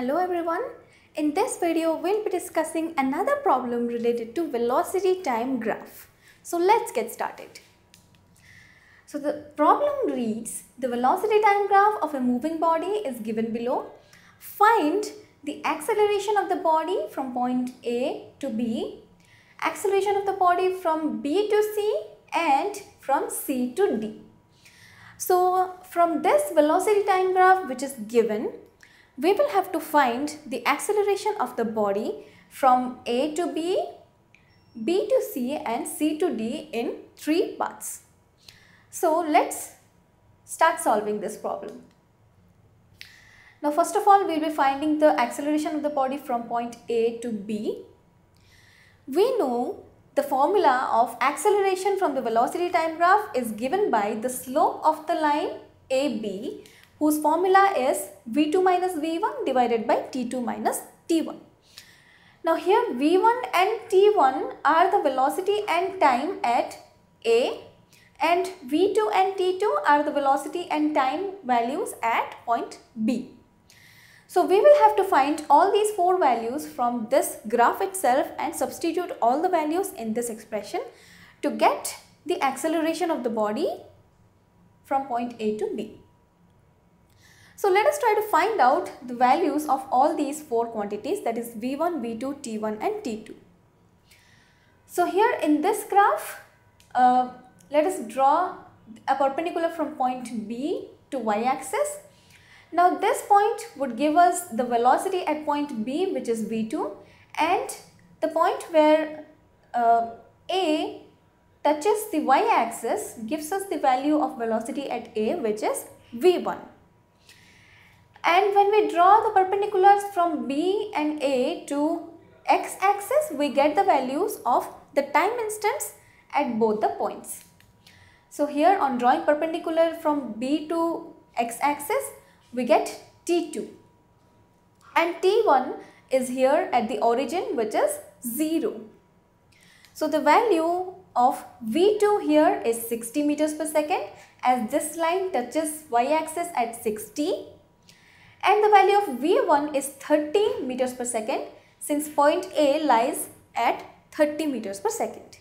Hello everyone. In this video, we'll be discussing another problem related to velocity time graph. So let's get started. So the problem reads, the velocity time graph of a moving body is given below. Find the acceleration of the body from point A to B, acceleration of the body from B to C and from C to D. So from this velocity time graph which is given, we will have to find the acceleration of the body from A to B, B to C and C to D in 3 parts. So let's start solving this problem. Now first of all, we will be finding the acceleration of the body from point A to B. We know the formula of acceleration from the velocity time graph is given by the slope of the line AB, whose formula is V2 minus V1 divided by T2 minus T1. Now here V1 and T1 are the velocity and time at A, and V2 and T2 are the velocity and time values at point B. So we will have to find all these 4 values from this graph itself and substitute all the values in this expression to get the acceleration of the body from point A to B. So let us try to find out the values of all these 4 quantities, that is V1, V2, T1 and T2. So here in this graph, let us draw a perpendicular from point B to y-axis. Now this point would give us the velocity at point B, which is V2, and the point where A touches the y-axis gives us the value of velocity at A, which is V1. And when we draw the perpendiculars from B and A to x-axis, we get the values of the time instants at both the points. So here on drawing perpendicular from B to x-axis, we get T2. And T1 is here at the origin, which is 0. So the value of V2 here is 60 meters per second, as this line touches y-axis at 60. And the value of V1 is 30 meters per second, since point A lies at 30 meters per second.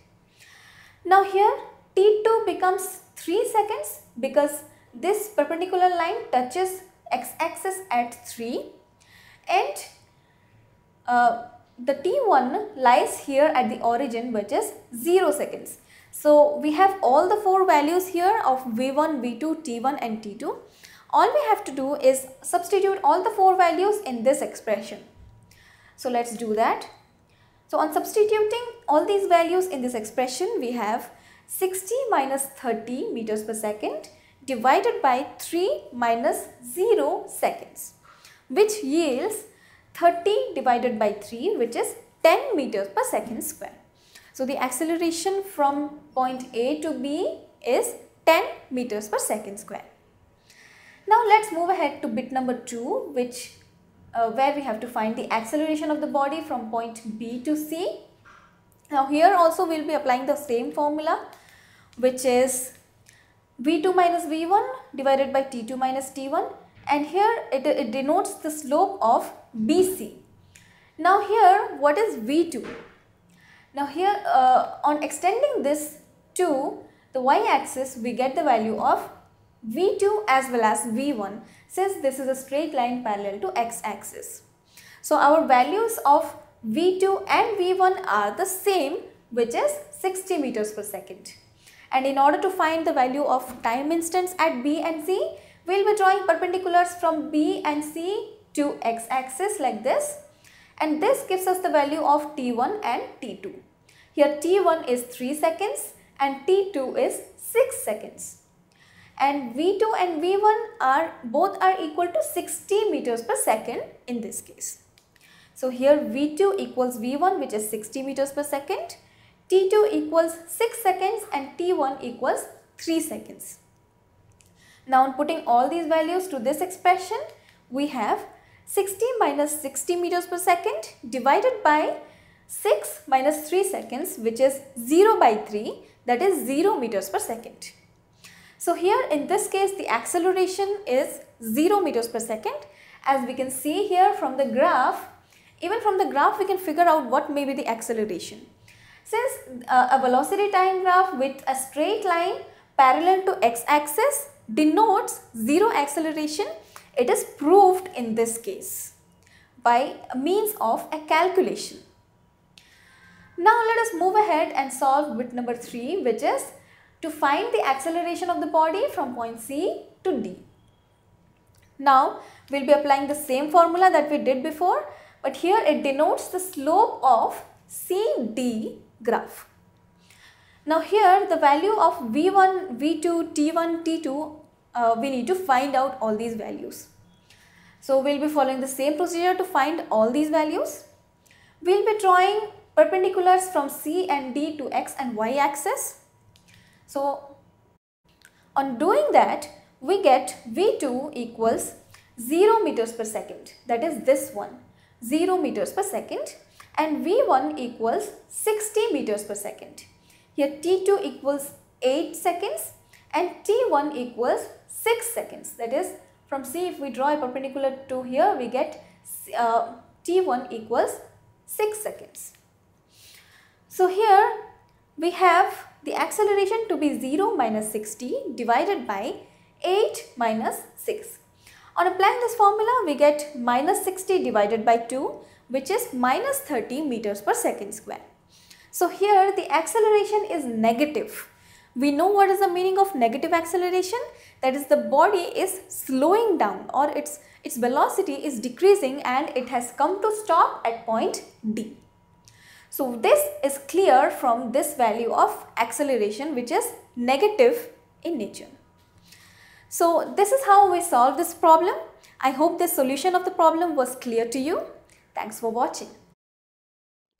Now here T2 becomes 3 seconds because this perpendicular line touches x-axis at 3, and the T1 lies here at the origin, which is 0 seconds. So we have all the 4 values here of V1, V2, T1 and T2. All we have to do is substitute all the 4 values in this expression. So let's do that. So on substituting all these values in this expression, we have 60 minus 30 meters per second divided by 3 minus 0 seconds, which yields 30 divided by 3, which is 10 meters per second square. So the acceleration from point A to B is 10 meters per second square. Now let's move ahead to bit number 2, which where we have to find the acceleration of the body from point B to C. Now here also we will be applying the same formula, which is V2 minus V1 divided by T2 minus T1, and here it denotes the slope of BC. Now here what is V2? Now here on extending this to the y-axis, we get the value of V2 as well as V1, since this is a straight line parallel to x-axis. So our values of V2 and V1 are the same, which is 60 meters per second. And in order to find the value of time instants at B and C, we will be drawing perpendiculars from B and C to x-axis like this. And this gives us the value of T1 and T2. Here T1 is 3 seconds and T2 is 6 seconds. And V2 and V1 both are equal to 60 meters per second in this case. So here V2 equals V1, which is 60 meters per second, T2 equals 6 seconds and T1 equals 3 seconds. Now on putting all these values to this expression, we have 60 minus 60 meters per second divided by 6 minus 3 seconds, which is 0 by 3, that is 0 meters per second. So here in this case the acceleration is 0 meters per second, As we can see here from the graph, even from the graph we can figure out what may be the acceleration. Since a velocity time graph with a straight line parallel to x-axis denotes zero acceleration, it is proved in this case by means of a calculation. Now let us move ahead and solve bit number 3, which is to find the acceleration of the body from point C to D. Now we will be applying the same formula that we did before, but here it denotes the slope of CD graph. Now here the value of V1, V2, T1, T2, we need to find out all these values. So we will be following the same procedure to find all these values. We will be drawing perpendiculars from C and D to X and Y axis. So on doing that, we get V2 equals 0 meters per second, that is this one, 0 meters per second, and V1 equals 60 meters per second. Here T2 equals 8 seconds and T1 equals 6 seconds, that is from C if we draw a perpendicular to here we get T1 equals 6 seconds. So here we have the acceleration to be 0 minus 60 divided by 8 minus 6. On applying this formula we get minus 60 divided by 2, which is minus 30 meters per second square. So here the acceleration is negative. We know what is the meaning of negative acceleration, that is the body is slowing down or its velocity is decreasing and it has come to stop at point D. So this is clear from this value of acceleration, which is negative in nature. So this is how we solve this problem. I hope the solution of the problem was clear to you. Thanks for watching.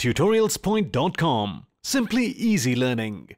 TutorialsPoint.com. Simply easy learning.